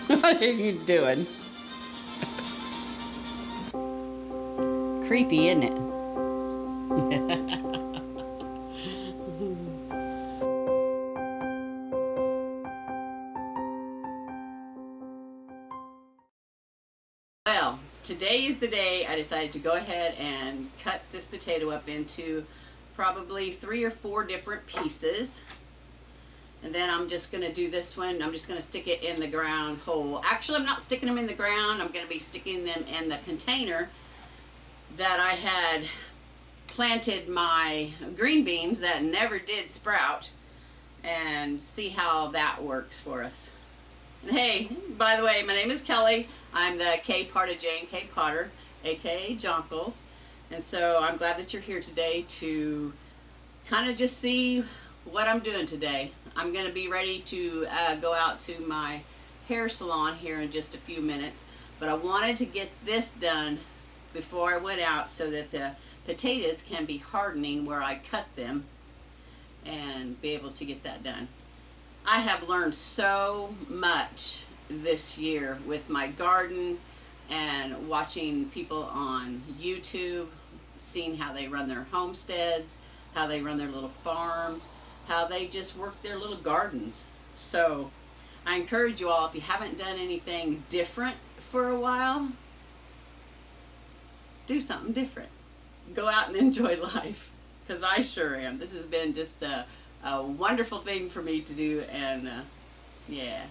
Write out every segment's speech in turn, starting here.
What are you doing? Creepy, isn't it? Well, today is the day I decided to go ahead and cut this potato up into probably 3 or 4 different pieces. And then I'm just going to do this one. I'm just going to stick it in the ground whole. Actually, I'm not sticking them in the ground. I'm going to be sticking them in the container that I had planted my green beans that never did sprout, and see how that works for us. And hey, by the way, my name is Kelly. I'm the K part of J&KPotter, aka Jonkles. And so I'm glad that you're here today to kind of just see what I'm doing today. I'm going to be ready to go out to my hair salon here in just a few minutes, but I wanted to get this done before I went out so that the potatoes can be hardening where I cut them and be able to get that done. I have learned so much this year with my garden and watching people on YouTube, seeing how they run their homesteads, how they run their little farms, how they just work their little gardens. So I encourage you all, if you haven't done anything different for a while, do something different. Go out and enjoy life, because I sure am. This has been just a wonderful thing for me to do, and yeah,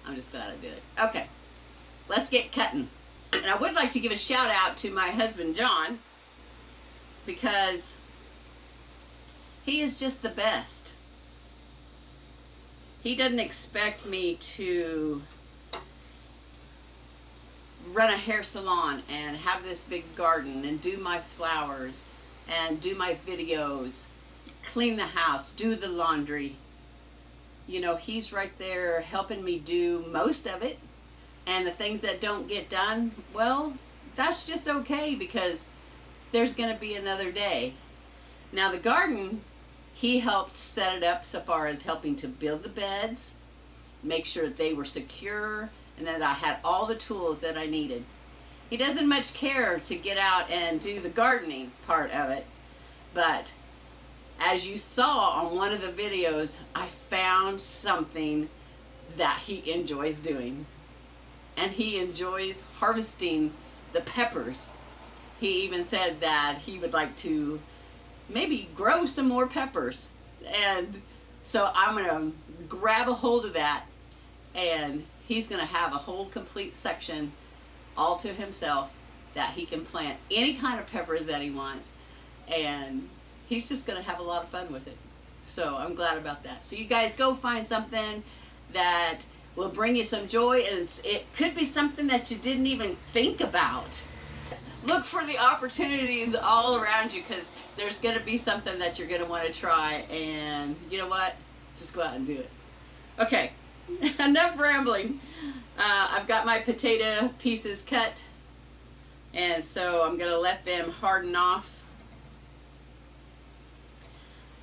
I'm just glad I did it. Okay, let's get cutting. And I would like to give a shout out to my husband John, because he is just the best. He doesn't expect me to run a hair salon and have this big garden and do my flowers and do my videos, clean the house, do the laundry. You know, he's right there helping me do most of it. And the things that don't get done, well, that's just okay, because there's going to be another day. Now the garden, he helped set it up so far as helping to build the beds, make sure that they were secure, and that I had all the tools that I needed. He doesn't much care to get out and do the gardening part of it, but as you saw on one of the videos, I found something that he enjoys doing. And he enjoys harvesting the peppers. He even said that he would like to maybe grow some more peppers. And so I'm going to grab a hold of that, and he's going to have a whole complete section all to himself that he can plant any kind of peppers that he wants, and he's just going to have a lot of fun with it. So I'm glad about that. So you guys go find something that will bring you some joy, and it could be something that you didn't even think about. Look for the opportunities all around you, because there's going to be something that you're going to want to try, and you know what? Just go out and do it. Okay, enough rambling. I've got my potato pieces cut, and so I'm going to let them harden off.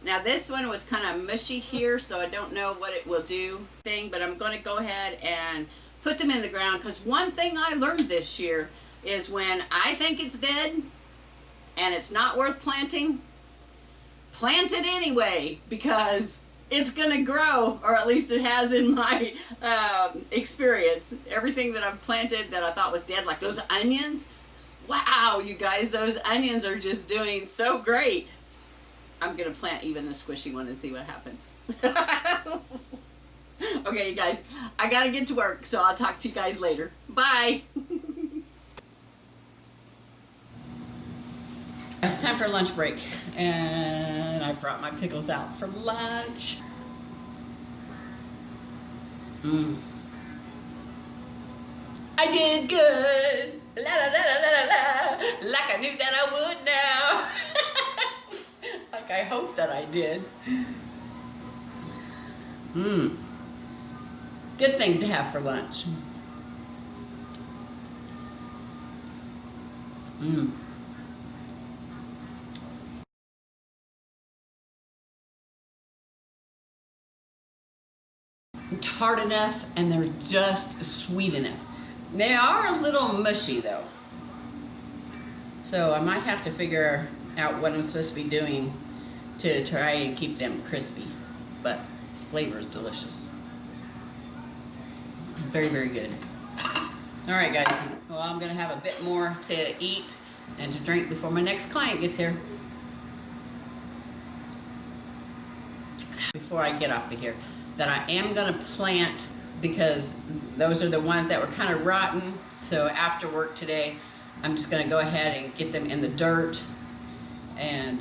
Now this one was kind of mushy here, so I don't know what it will do, but I'm going to go ahead and put them in the ground, because one thing I learned this year is when I think it's dead and it's not worth planting, plant it anyway, because it's going to grow, or at least it has in my experience. Everything that I've planted that I thought was dead, like those onions, wow, you guys, those onions are just doing so great. I'm going to plant even the squishy one and see what happens. Okay, you guys, I got to get to work, so I'll talk to you guys later. Bye. It's time for lunch break, and I brought my pickles out for lunch. I did good. La la la la la la. Like I knew that I would now. Like I hope that I did. Good thing to have for lunch. tart enough and they're just sweet enough. They are a little mushy though. So I might have to figure out what I'm supposed to be doing to try and keep them crispy. But flavor is delicious. Very, very good. All right, guys. Well, I'm gonna have a bit more to eat and to drink before my next client gets here. Before I get off of here, that I am gonna plant, because those are the ones that were kind of rotten. So after work today, I'm just gonna go ahead and get them in the dirt, and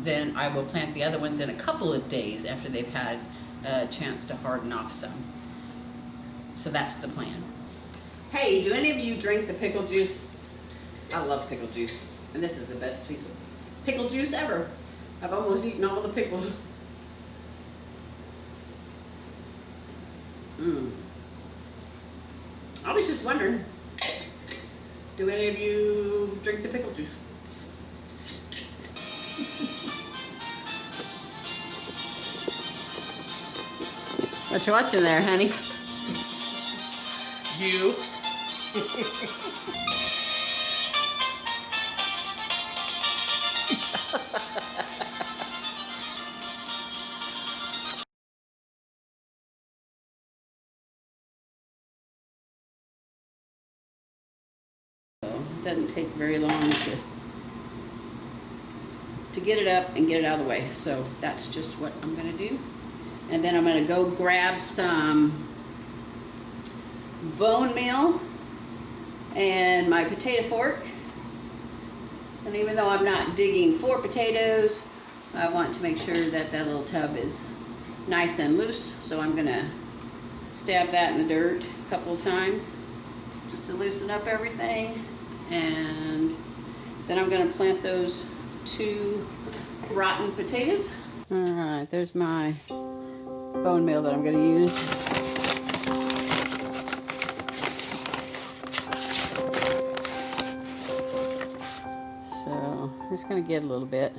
then I will plant the other ones in a couple of days after they've had a chance to harden off some. So that's the plan. Hey, do any of you drink the pickle juice? I love pickle juice, and this is the best piece of pickle juice ever. I've almost eaten all the pickles. I was just wondering, do any of you drink the pickle juice? What you watching there, honey? You. It doesn't take very long to get it up and get it out of the way. So that's just what I'm gonna do. And then I'm gonna go grab some bone meal and my potato fork. And even though I'm not digging for potatoes, I want to make sure that that little tub is nice and loose. So I'm gonna stab that in the dirt a couple of times just to loosen up everything. And then I'm gonna plant those 2 rotten potatoes. All right, there's my bone meal that I'm gonna use. So I'm just gonna get a little bit.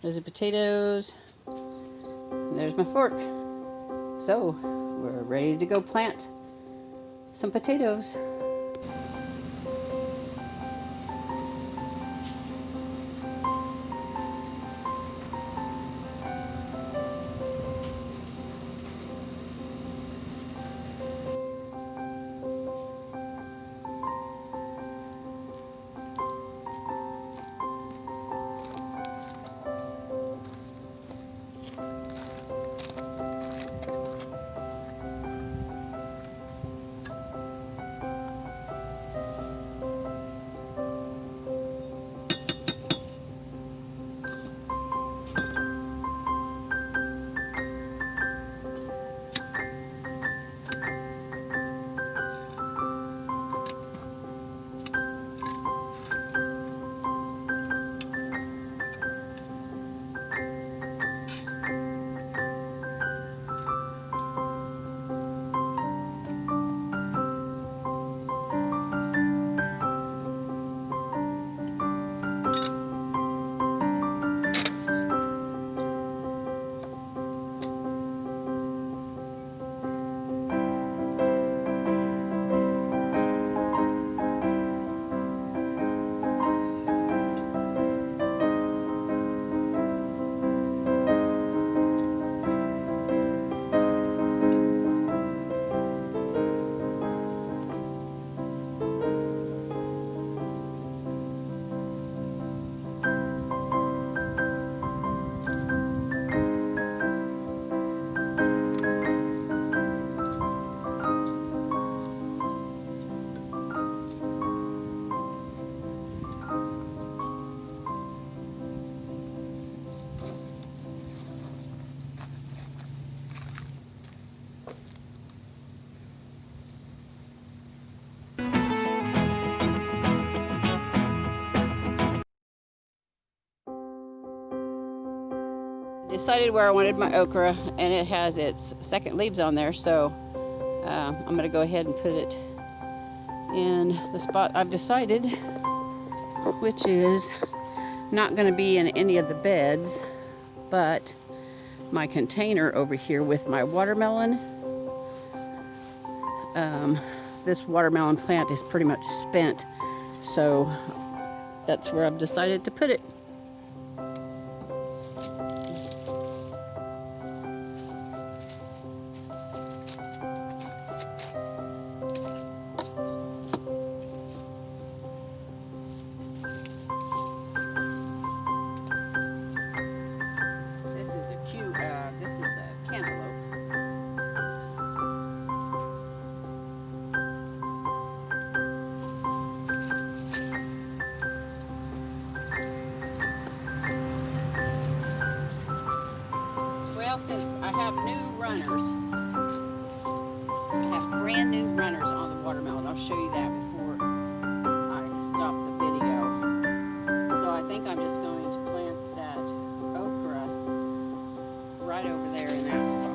There's the potatoes, and there's my fork. So we're ready to go plant some potatoes. Decided where I wanted my okra, and it has its second leaves on there, so I'm gonna go ahead and put it in the spot I've decided, which is not gonna be in any of the beds, but my container over here with my watermelon this watermelon plant is pretty much spent, so that's where I've decided to put it. This is a cantaloupe. Well, since I have new runners, I have brand new runners on the watermelon. I'll show you that before I stop the video. So I think I'm just going to plant that okra right over there in that spot.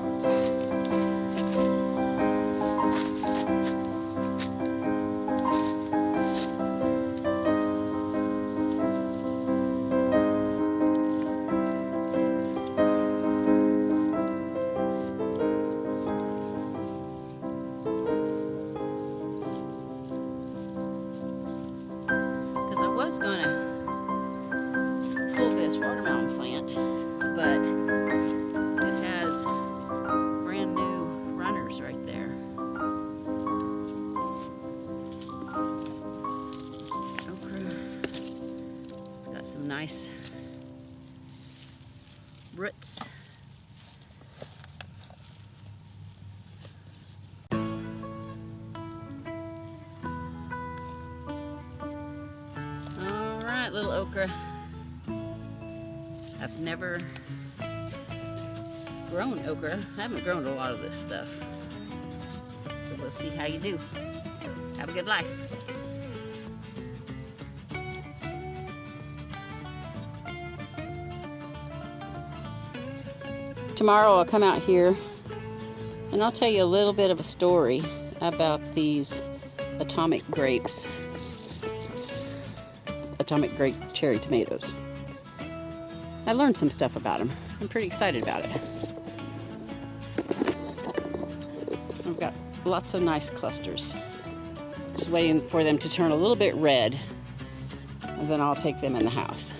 Because I was going to pull this watermelon plant, but it has brand new runners right there. Okra. It's got some nice roots. Alright, little okra. I've never grown okra. I haven't grown a lot of this stuff. So we'll see how you do. Have a good life. Tomorrow I'll come out here and I'll tell you a little bit of a story about these atomic grapes. Atomic grape cherry tomatoes. I learned some stuff about them. I'm pretty excited about it. I've got lots of nice clusters. Just waiting for them to turn a little bit red, and then I'll take them in the house.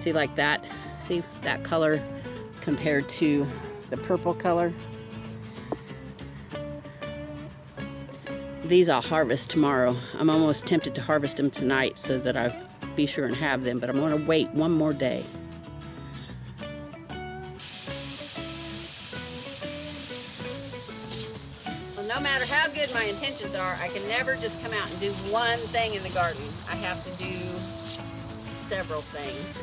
See, like that? See that color compared to the purple color? These I'll harvest tomorrow. I'm almost tempted to harvest them tonight so that I be sure and have them, but I'm going to wait one more day. Well, no matter how good my intentions are, I can never just come out and do one thing in the garden. I have to do several things.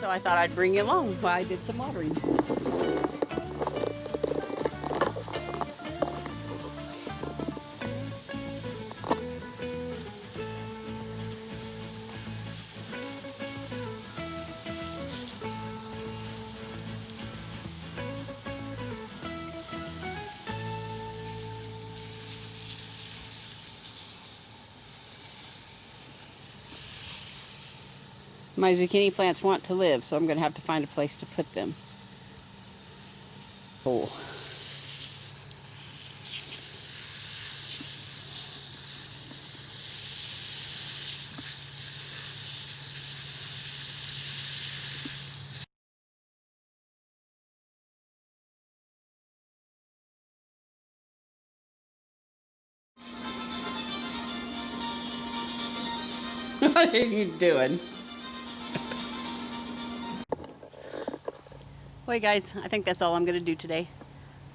So I thought I'd bring you along while I did some watering. My zucchini plants want to live, so I'm going to have to find a place to put them. Oh. What are you doing? Well, guys, I think that's all I'm going to do today.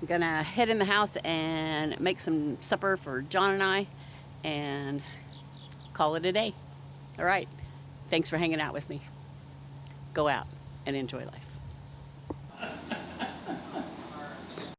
I'm going to head in the house and make some supper for John and I and call it a day. All right. Thanks for hanging out with me. Go out and enjoy life.